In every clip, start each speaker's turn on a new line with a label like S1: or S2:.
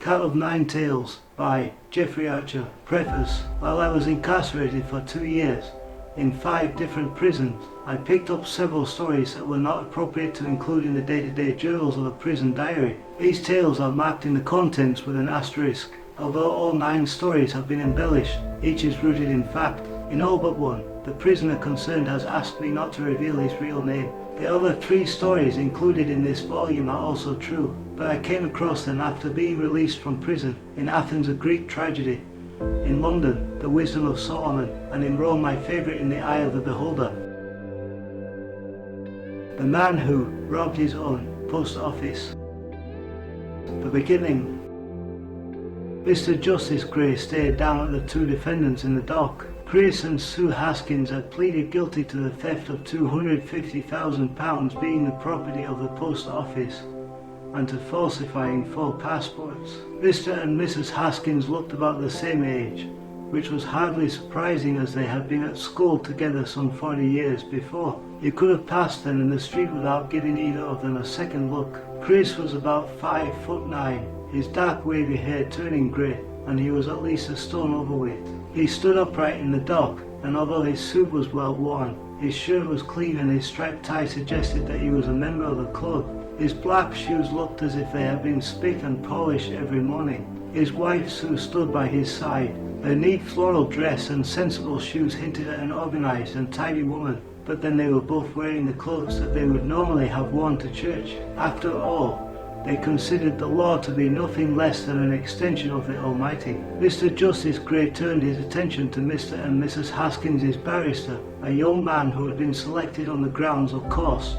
S1: Cat of Nine Tails by Jeffrey Archer. Preface. While I was incarcerated for 2 years in 5 different prisons, I picked up several stories that were not appropriate to include in the day-to-day journals of a prison diary. These tales are marked in the contents with an asterisk. Although all 9 stories have been embellished, each is rooted in fact. In all but one, the prisoner concerned has asked me not to reveal his real name. The other 3 stories included in this volume are also true, but I came across them after being released from prison. In Athens, a Greek tragedy; in London, the wisdom of Solomon; and in Rome, my favourite, In the Eye of the Beholder. The man who robbed his own post office. The beginning. Mr. Justice Gray stared down at the 2 defendants in the dock. Chris and Sue Haskins had pleaded guilty to the theft of £250,000 being the property of the post office and to falsifying 4 passports. Mr. and Mrs. Haskins looked about the same age, which was hardly surprising as they had been at school together some 40 years before. You could have passed them in the street without giving either of them a second look. Chris was about 5'9", his dark wavy hair turning grey, and he was at least a stone overweight. He stood upright in the dock, and although his suit was well worn, his shirt was clean and his striped tie suggested that he was a member of the club. His black shoes looked as if they had been spicked and polished every morning. His wife Sue stood by his side. Her neat floral dress and sensible shoes hinted at an organised and tidy woman, but then they were both wearing the clothes that they would normally have worn to church. After all, they considered the law to be nothing less than an extension of the Almighty. Mr. Justice Gray turned his attention to Mr. and Mrs. Haskins' barrister, a young man who had been selected on the grounds of cost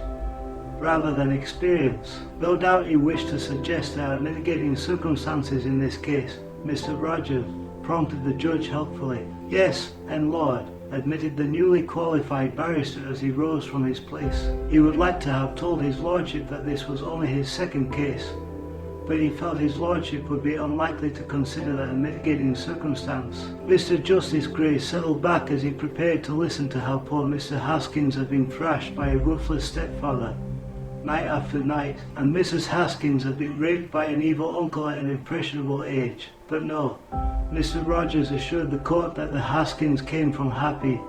S1: rather than experience. No doubt he wished to suggest there are mitigating circumstances in this case, Mr. Rogers, prompted the judge helpfully. Yes, and Lord, admitted the newly qualified barrister as he rose from his place. He would like to have told his lordship that this was only his second case, but he felt his lordship would be unlikely to consider that a mitigating circumstance. Mr. Justice Gray settled back as he prepared to listen to how poor Mr. Haskins had been thrashed by a ruthless stepfather night after night, and Mrs. Haskins had been raped by an evil uncle at an impressionable age. But no, Mr. Rogers assured the court that the Haskins came from happy,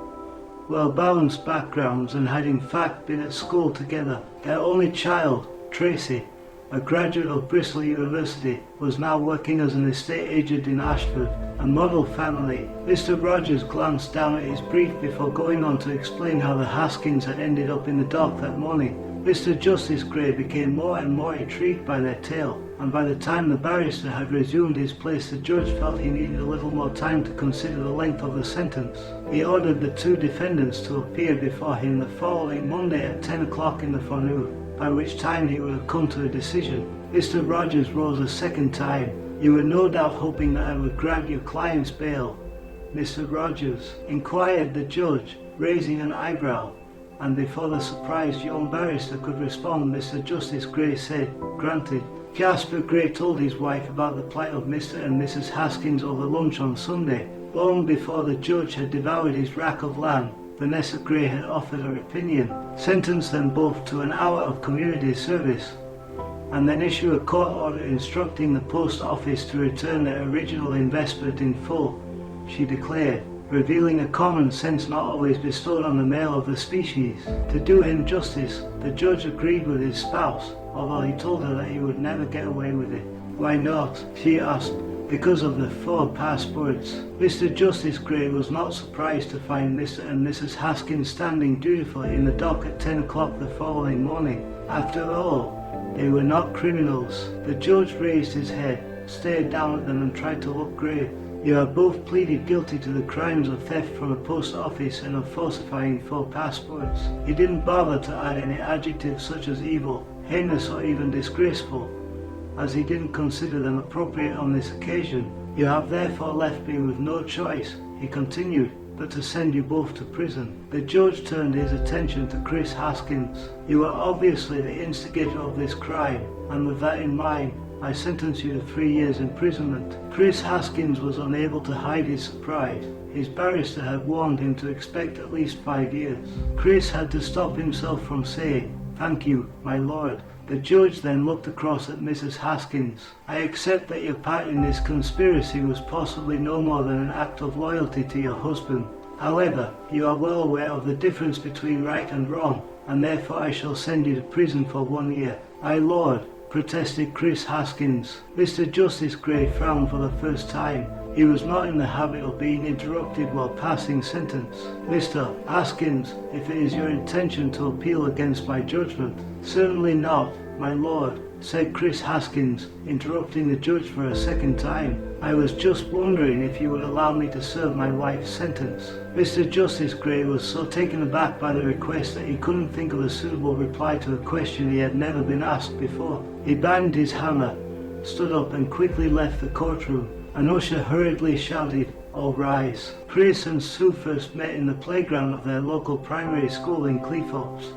S1: well-balanced backgrounds and had in fact been at school together. Their only child, Tracy, a graduate of Bristol University, was now working as an estate agent in Ashford, a model family. Mr. Rogers glanced down at his brief before going on to explain how the Haskins had ended up in the dock that morning. Mr. Justice Gray became more and more intrigued by their tale, and by the time the barrister had resumed his place, the judge felt he needed a little more time to consider the length of the sentence. He ordered the 2 defendants to appear before him the following Monday at 10 o'clock in the forenoon, by which time he would have come to a decision. Mr. Rogers rose a second time. You were no doubt hoping that I would grant your client's bail, Mr. Rogers, inquired the judge, raising an eyebrow. And before the surprised young barrister could respond, Mr. Justice Gray said, "Granted." Jasper Gray told his wife about the plight of Mr. and Mrs. Haskins over lunch on Sunday. Long before the judge had devoured his rack of lamb, Vanessa Gray had offered her opinion, sentence them both to an hour of community service, and then issue a court order instructing the post office to return their original investment in full, she declared, revealing a common sense not always bestowed on the male of the species. To do him justice, the judge agreed with his spouse, although he told her that he would never get away with it. Why not? She asked. Because of the 4 passports. Mr. Justice Gray was not surprised to find Mr. and Mrs. Haskins standing dutifully in the dock at 10 o'clock the following morning. After all, they were not criminals. The judge raised his head, stared down at them and tried to look grave. You have both pleaded guilty to the crimes of theft from a post office and of falsifying 4 passports. He didn't bother to add any adjectives such as evil, heinous or even disgraceful, as he didn't consider them appropriate on this occasion. You have therefore left me with no choice, he continued, but to send you both to prison. The judge turned his attention to Chris Haskins. You are obviously the instigator of this crime, and with that in mind, I sentence you to 3 years imprisonment. Chris Haskins was unable to hide his surprise. His barrister had warned him to expect at least 5 years. Chris had to stop himself from saying, "Thank you, my lord," The judge then looked across at Mrs. Haskins. "I accept that your part in this conspiracy was possibly no more than an act of loyalty to your husband. However, you are well aware of the difference between right and wrong, and therefore I shall send you to prison for 1 year." "My lord," protested Chris Haskins. Mr. Justice Gray frowned for the first time. He was not in the habit of being interrupted while passing sentence. "Mr. Haskins, if it is your intention to appeal against my judgment." "Certainly not, my lord," said Chris Haskins, interrupting the judge for a second time. "I was just wondering if you would allow me to serve my life sentence." Mr. Justice Gray was so taken aback by the request that he couldn't think of a suitable reply to a question he had never been asked before. He banged his hammer, stood up and quickly left the courtroom. An usher hurriedly shouted, "All rise." Chris and Sue first met in the playground of their local primary school in Cleethorpes,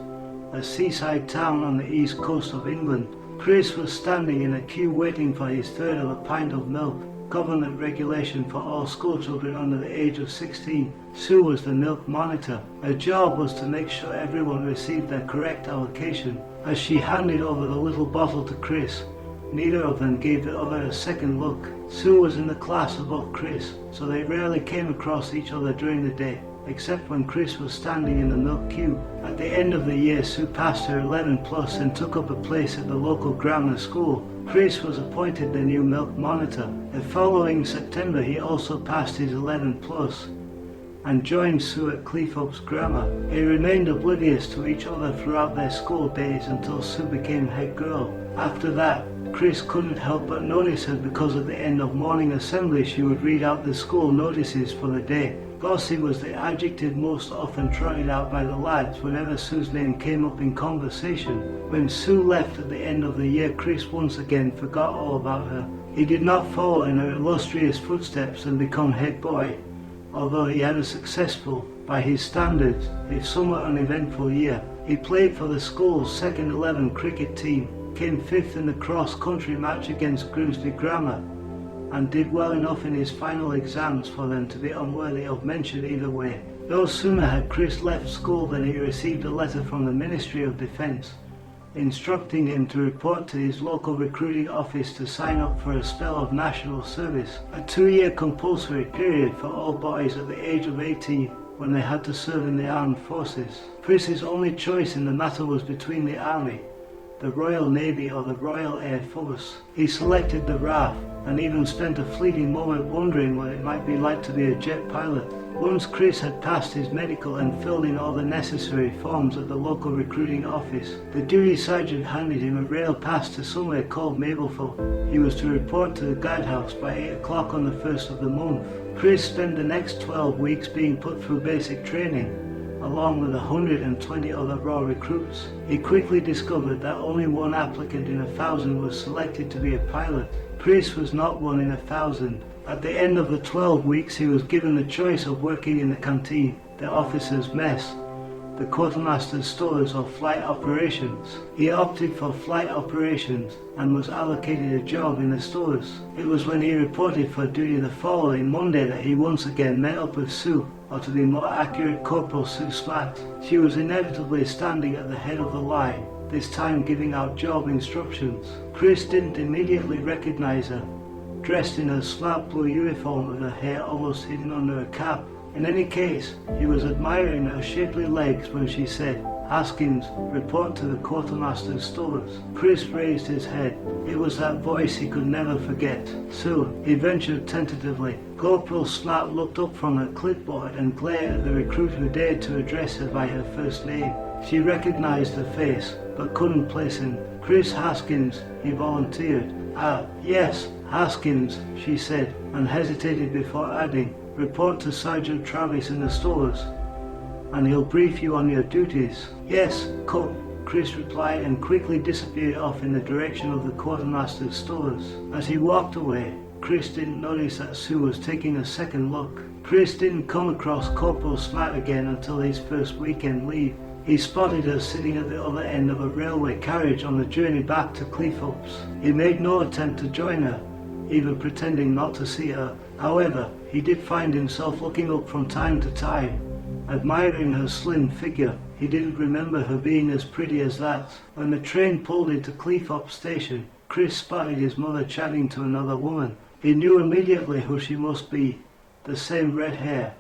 S1: a seaside town on the east coast of England. Chris was standing in a queue waiting for his third of a pint of milk, government regulation for all schoolchildren under the age of 16. Sue was the milk monitor. Her job was to make sure everyone received their correct allocation. As she handed over the little bottle to Chris, neither of them gave the other a second look. Sue was in the class above Chris, so they rarely came across each other during the day, except when Chris was standing in the milk queue. At the end of the year, Sue passed her 11 plus and took up a place at the local grammar school. Chris was appointed the new milk monitor. The following September, he also passed his 11 plus and joined Sue at Cleethorpes Grammar. They remained oblivious to each other throughout their school days until Sue became head girl. After that, Chris couldn't help but notice her because at the end of morning assembly she would read out the school notices for the day. Glossy was the adjective most often trotted out by the lads whenever Sue's name came up in conversation. When Sue left at the end of the year, Chris once again forgot all about her. He did not follow in her illustrious footsteps and become head boy, although he had a successful, by his standards, if somewhat uneventful year. He played for the school's second 11 cricket team, came fifth in the cross-country match against Grimsby Grammar, and did well enough in his final exams for them to be unworthy of mention either way. No sooner had Chris left school than he received a letter from the Ministry of Defence, instructing him to report to his local recruiting office to sign up for a spell of national service, a 2-year compulsory period for all boys at the age of 18 when they had to serve in the armed forces. Chris's only choice in the matter was between the Army, the Royal Navy or the Royal Air Force. He selected the RAF and even spent a fleeting moment wondering what it might be like to be a jet pilot. Once Chris had passed his medical and filled in all the necessary forms at the local recruiting office, the duty sergeant handed him a rail pass to somewhere called Mablethorpe. He was to report to the guardhouse by 8 o'clock on the 1st of the month. Chris spent the next 12 weeks being put through basic training, along with 120 other raw recruits. He quickly discovered that only one applicant in 1,000 was selected to be a pilot. Chris was not one in 1,000. At the end of the 12 weeks, he was given the choice of working in the canteen, the officers' mess, the quartermaster's stores, or flight operations. He opted for flight operations and was allocated a job in the stores. It was when he reported for duty the following Monday that he once again met up with Sue, or to be more accurate, Corporal Sue Smatt. She was inevitably standing at the head of the line, this time giving out job instructions. Chris didn't immediately recognize her, dressed in her smart blue uniform with her hair almost hidden under a cap. In any case, he was admiring her shapely legs when she said, "Haskins, report to the quartermaster's stores." Chris raised his head. It was that voice he could never forget. "Sue," he ventured tentatively. Corporal Smatt looked up from her clipboard and glared at the recruit who dared to address her by her first name. She recognized the face, but couldn't place him. "Chris Haskins," he volunteered. "Ah, yes, Haskins," she said, and hesitated before adding, "Report to Sergeant Travis in the stores, and he'll brief you on your duties." "Yes, come," Chris replied, and quickly disappeared off in the direction of the quartermaster's stores. As he walked away, Chris didn't notice that Sue was taking a second look. Chris didn't come across Corporal Smatt again until his first weekend leave. He spotted her sitting at the other end of a railway carriage on the journey back to Cleethorpes. He made no attempt to join her, even pretending not to see her. However, he did find himself looking up from time to time, admiring her slim figure. He didn't remember her being as pretty as that. When the train pulled into Cleethorpes station, Chris spotted his mother chatting to another woman. He knew immediately who she must be. The same red hair,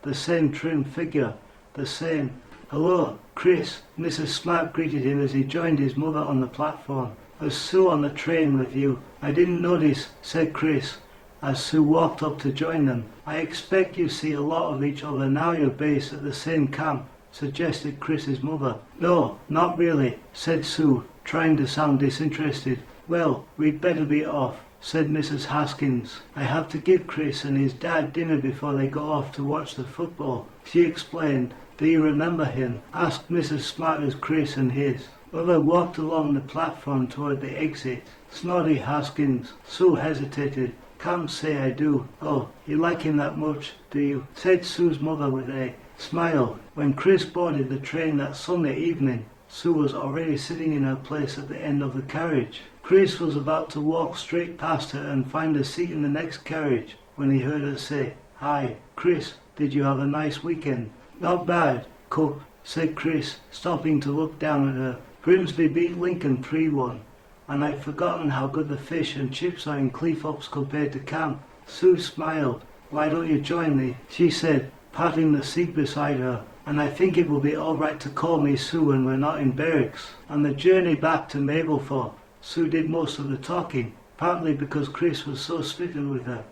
S1: the same trim figure, the same... "Hello, Chris," Mrs. Smart greeted him as he joined his mother on the platform. "Was Sue on the train with you?" "I didn't notice," said Chris, as Sue walked up to join them. "I expect you see a lot of each other now you're based at the same camp," suggested Chris's mother. "No, not really," said Sue, trying to sound disinterested. "Well, we'd better be off," said Mrs. Haskins. "I have to give Chris and his dad dinner before they go off to watch the football," she explained. "Do you remember him?" asked Mrs. Smart as Chris and his mother walked along the platform toward the exit. "Snotty Haskins." Sue hesitated. "Can't say I do." "Oh, you like him that much, do you?" said Sue's mother with a smile. When Chris boarded the train that Sunday evening, Sue was already sitting in her place at the end of the carriage. Chris was about to walk straight past her and find a seat in the next carriage when he heard her say, "Hi, Chris, did you have a nice weekend?" "Not bad, Cook," said Chris, stopping to look down at her. "Grimsby beat Lincoln 3-1, and I'd forgotten how good the fish and chips are in Cleethorpes compared to camp." Sue smiled. "Why don't you join me?" she said, patting the seat beside her. "And I think it will be all right to call me Sue when we're not in barracks." On the journey back to Mablethorpe, Sue did most of the talking, partly because Chris was so smitten with her.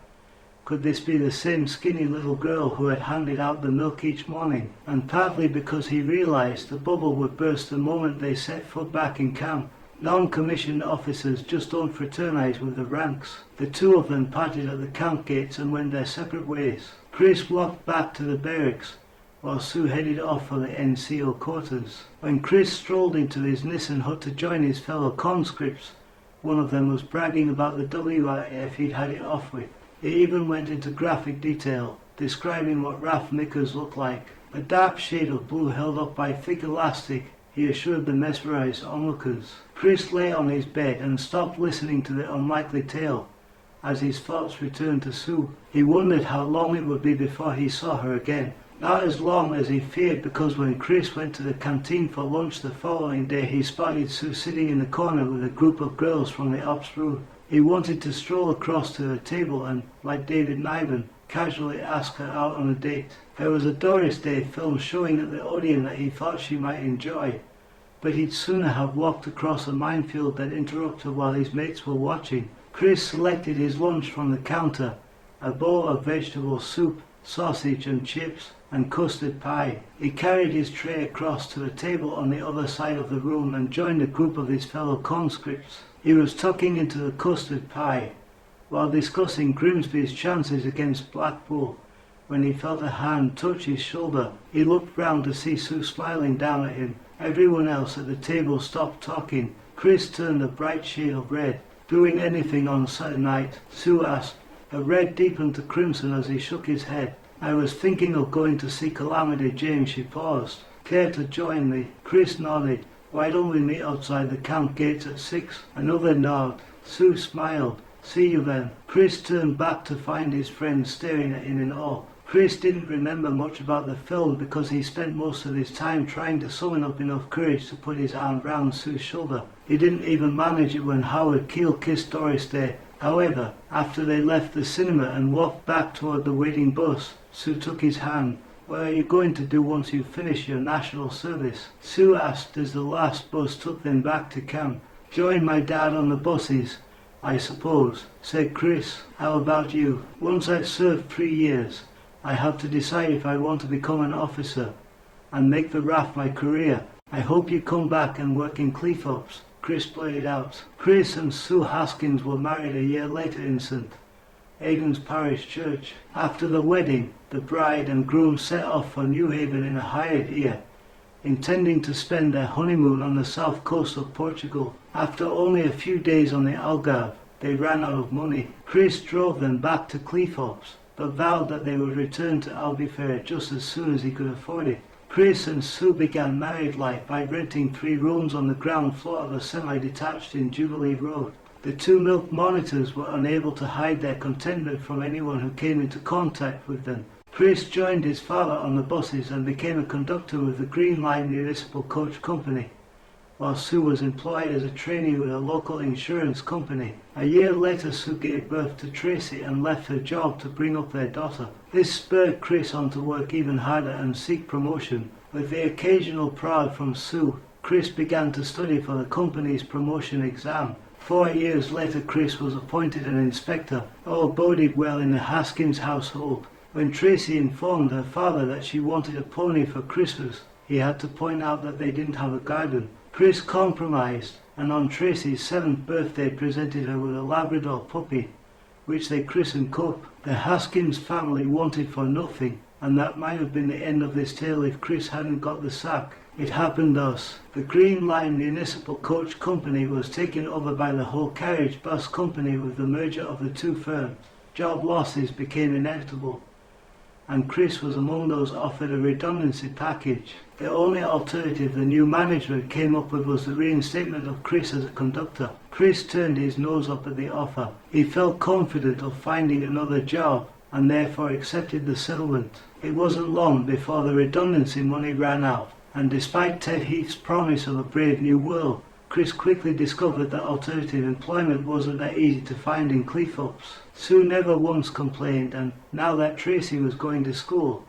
S1: Could this be the same skinny little girl who had handed out the milk each morning? And partly because he realized the bubble would burst the moment they set foot back in camp. Non-commissioned officers just don't fraternize with the ranks. The two of them parted at the camp gates and went their separate ways. Chris walked back to the barracks, while Sue headed off for the NCO quarters. When Chris strolled into his Nissen hut to join his fellow conscripts, one of them was bragging about the WIF he'd had it off with. He even went into graphic detail, describing what RAF knickers looked like. A dark shade of blue held up by thick elastic, he assured the mesmerized onlookers. Chris lay on his bed and stopped listening to the unlikely tale. As his thoughts returned to Sue, he wondered how long it would be before he saw her again. Not as long as he feared, because when Chris went to the canteen for lunch the following day, he spotted Sue sitting in the corner with a group of girls from the ops room. He wanted to stroll across to her table and, like David Niven, casually ask her out on a date. There was a Doris Day film showing at the Odeon that he thought she might enjoy, but he'd sooner have walked across a minefield than interrupt her while his mates were watching. Chris selected his lunch from the counter, a bowl of vegetable soup, sausage and chips, and custard pie. He carried his tray across to a table on the other side of the room and joined a group of his fellow conscripts. He was tucking into the custard pie while discussing Grimsby's chances against Blackpool when he felt a hand touch his shoulder. He looked round to see Sue smiling down at him. Everyone else at the table stopped talking. Chris turned a bright shade of red. "Doing anything on Saturday night?" Sue asked. Her red deepened to crimson as he shook his head. "I was thinking of going to see Calamity Jane." She paused. "Care to join me?" Chris nodded. "Why don't we meet outside the camp gates at 6? Another nod. Sue smiled. "See you then." Chris turned back to find his friend staring at him in awe. Chris didn't remember much about the film because he spent most of his time trying to summon up enough courage to put his arm round Sue's shoulder. He didn't even manage it when Howard Keel kissed Doris Day. However, after they left the cinema and walked back toward the waiting bus, Sue took his hand. "What are you going to do once you finish your national service?" Sue asked as the last bus took them back to camp. "Join my dad on the buses, I suppose," said Chris. "How about you?" "Once I've served 3 years, I have to decide if I want to become an officer and make the RAF my career. I hope you come back and work in Cleethorpes," Chris blurted out. Chris and Sue Haskins were married a year later in St. Aidan's Parish Church. After the wedding, the bride and groom set off for Newhaven in a hired ear, intending to spend their honeymoon on the south coast of Portugal. After only a few days on the Algarve, they ran out of money. Chris drove them back to Cleethorpes, but vowed that they would return to Albufeira just as soon as he could afford it. Chris and Sue began married life by renting 3 rooms on the ground floor of a semi-detached in Jubilee Road. The 2 milk monitors were unable to hide their contentment from anyone who came into contact with them. Chris joined his father on the buses and became a conductor with the Green Line Municipal Coach Company, while Sue was employed as a trainee with a local insurance company. A year later, Sue gave birth to Tracy and left her job to bring up their daughter. This spurred Chris on to work even harder and seek promotion. With the occasional prod from Sue, Chris began to study for the company's promotion exam. 4 years later, Chris was appointed an inspector. All boded well in the Haskins household. When Tracy informed her father that she wanted a pony for Christmas, he had to point out that they didn't have a garden. Chris compromised, and on Tracy's 7th birthday presented her with a Labrador puppy, which they christened Cup. The Haskins family wanted for nothing, and that might have been the end of this tale if Chris hadn't got the sack. It happened thus. The Green Line Municipal Coach Company was taken over by the Whole Carriage Bus Company with the merger of the two firms. Job losses became inevitable, and Chris was among those offered a redundancy package. The only alternative the new management came up with was the reinstatement of Chris as a conductor. Chris turned his nose up at the offer. He felt confident of finding another job and therefore accepted the settlement. It wasn't long before the redundancy money ran out, and despite Ted Heath's promise of a brave new world, Chris quickly discovered that alternative employment wasn't that easy to find in Cleethorpes. Sue never once complained, and now that Tracy was going to school,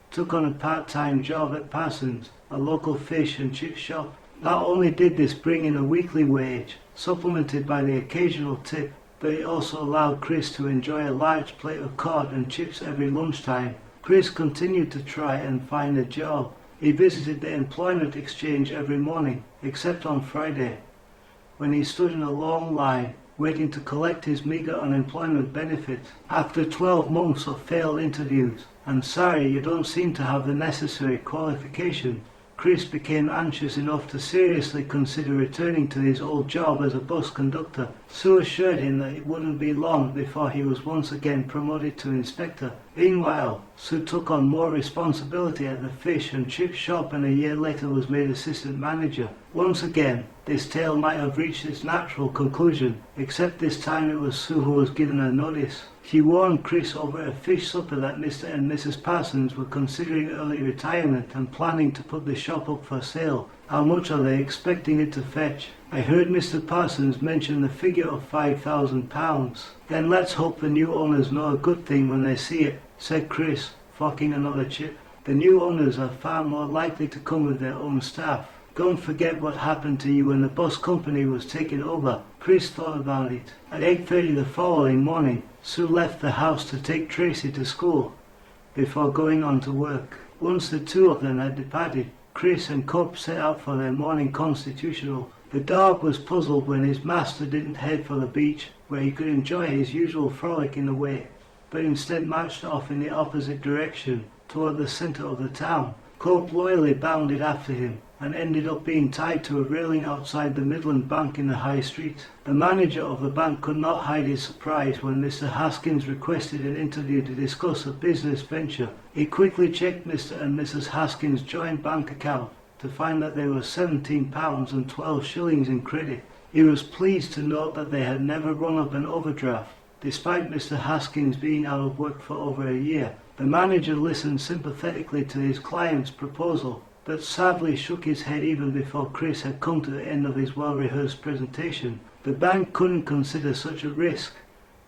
S1: took on a part-time job at Parsons, a local fish and chip shop. Not only did this bring in a weekly wage, supplemented by the occasional tip, but it also allowed Chris to enjoy a large plate of cod and chips every lunchtime. Chris continued to try and find a job. He visited the employment exchange every morning, except on Friday, when he stood in a long line, waiting to collect his meager unemployment benefit. After 12 months of failed interviews, "I'm sorry, you don't seem to have the necessary qualification," Chris became anxious enough to seriously consider returning to his old job as a bus conductor. Sue assured him that it wouldn't be long before he was once again promoted to inspector. Meanwhile, Sue took on more responsibility at the fish and chip shop and a year later was made assistant manager. Once again, this tale might have reached its natural conclusion, except this time it was Sue who was given a notice. She warned Chris over a fish supper that Mr. and Mrs. Parsons were considering early retirement and planning to put the shop up for sale. "How much are they expecting it to fetch?" "I heard Mr. Parsons mention the figure of £5,000. "Then let's hope the new owners know a good thing when they see it," said Chris, forking another chip. "The new owners are far more likely to come with their own staff. Don't forget what happened to you when the bus company was taken over." Chris thought about it. At 8:30 the following morning, Sue left the house to take Tracy to school before going on to work. Once the two of them had departed, Chris and Cup set out for their morning constitutional. The dog was puzzled when his master didn't head for the beach, where he could enjoy his usual frolic in the way, but instead marched off in the opposite direction, toward the centre of the town. Cup loyally bounded after him, and ended up being tied to a railing outside the Midland Bank in the High Street. The manager of the bank could not hide his surprise when Mr. Haskins requested an interview to discuss a business venture. He quickly checked Mr. and Mrs. Haskins' joint bank account to find that there was £17 and 12 shillings in credit. He was pleased to note that they had never run up an overdraft, despite Mr. Haskins being out of work for over a year. The manager listened sympathetically to his client's proposal, but sadly shook his head even before Chris had come to the end of his well-rehearsed presentation. The bank couldn't consider such a risk,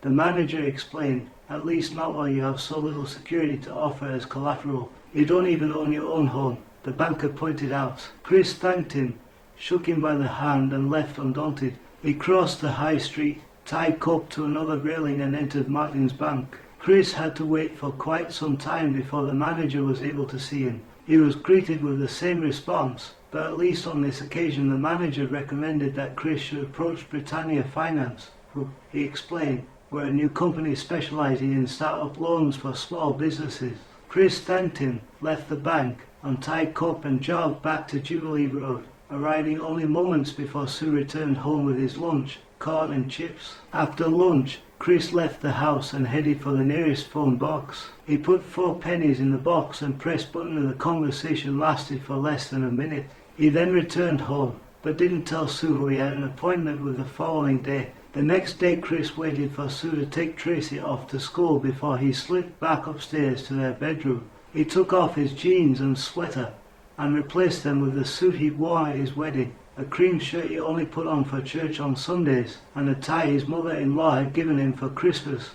S1: the manager explained, at least not while you have so little security to offer as collateral. You don't even own your own home, the banker pointed out. Chris thanked him, shook him by the hand and left undaunted. He crossed the high street, tied Cup to another railing and entered Martin's Bank. Chris had to wait for quite some time before the manager was able to see him. He was greeted with the same response, but at least on this occasion the manager recommended that Chris should approach Britannia Finance, who, he explained, were a new company specializing in start-up loans for small businesses. Chris thanked him, left the bank, untied Cup and jogged back to Jubilee Road, arriving only moments before Sue returned home with his lunch, cod and chips. After lunch, Chris left the house and headed for the nearest phone box. He put 4 pennies in the box and pressed button and the conversation lasted for less than a minute. He then returned home, but didn't tell Sue who he had an appointment with the following day. The next day Chris waited for Sue to take Tracy off to school before he slipped back upstairs to their bedroom. He took off his jeans and sweater and replaced them with the suit he'd worn at his wedding, a cream shirt he only put on for church on Sundays, and a tie his mother-in-law had given him for Christmas,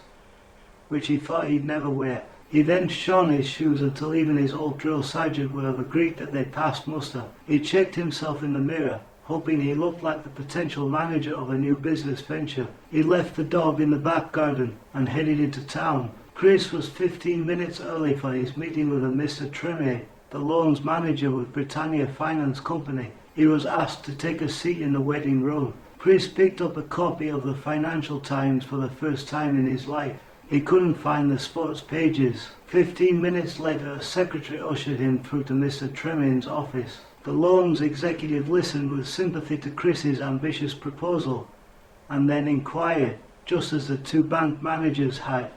S1: which he thought he'd never wear. He then shone his shoes until even his old drill sergeant would have agreed that they'd passed muster. He checked himself in the mirror, hoping he looked like the potential manager of a new business venture. He left the dog in the back garden and headed into town. Chris was 15 minutes early for his meeting with a Mr. Treme, the loans manager with Britannia Finance Company. He was asked to take a seat in the waiting room. Chris picked up a copy of the Financial Times for the first time in his life. He couldn't find the sports pages. 15 minutes later, a secretary ushered him through to Mr. Tremain's office. The loans executive listened with sympathy to Chris's ambitious proposal, and then inquired, just as the two bank managers had,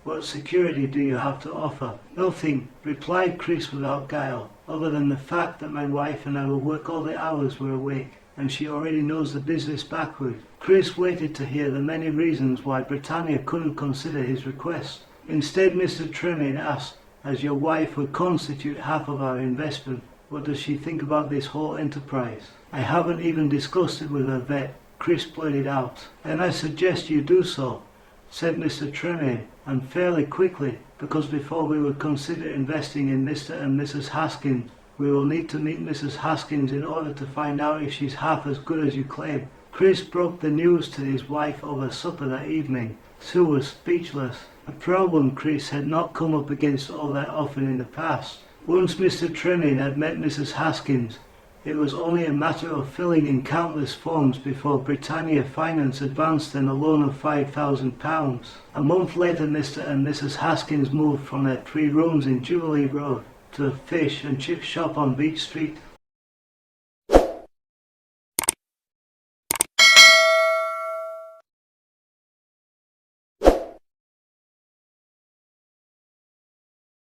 S1: "What security do you have to offer?" "Nothing," replied Chris without guile, "other than the fact that my wife and I will work all the hours we're awake, and she already knows the business backward." Chris waited to hear the many reasons why Britannia couldn't consider his request. Instead, Mr. Tremain asked, "As your wife would constitute half of our investment, what does she think about this whole enterprise?" "I haven't even discussed it with her vet," Chris blurted out. "Then I suggest you do so," said Mr. Tremain, "and fairly quickly, because before we would consider investing in Mr. and Mrs. Haskins, we will need to meet Mrs. Haskins in order to find out if she's half as good as you claim." Chris broke the news to his wife over supper that evening. Sue was speechless. A problem Chris had not come up against all that often in the past. Once Mr. Tremain had met Mrs. Haskins, it was only a matter of filling in countless forms before Britannia Finance advanced them a loan of £5,000. A month later, Mr. and Mrs. Haskins moved from their 3 rooms in Jubilee Road to a fish and chip shop on Beach Street.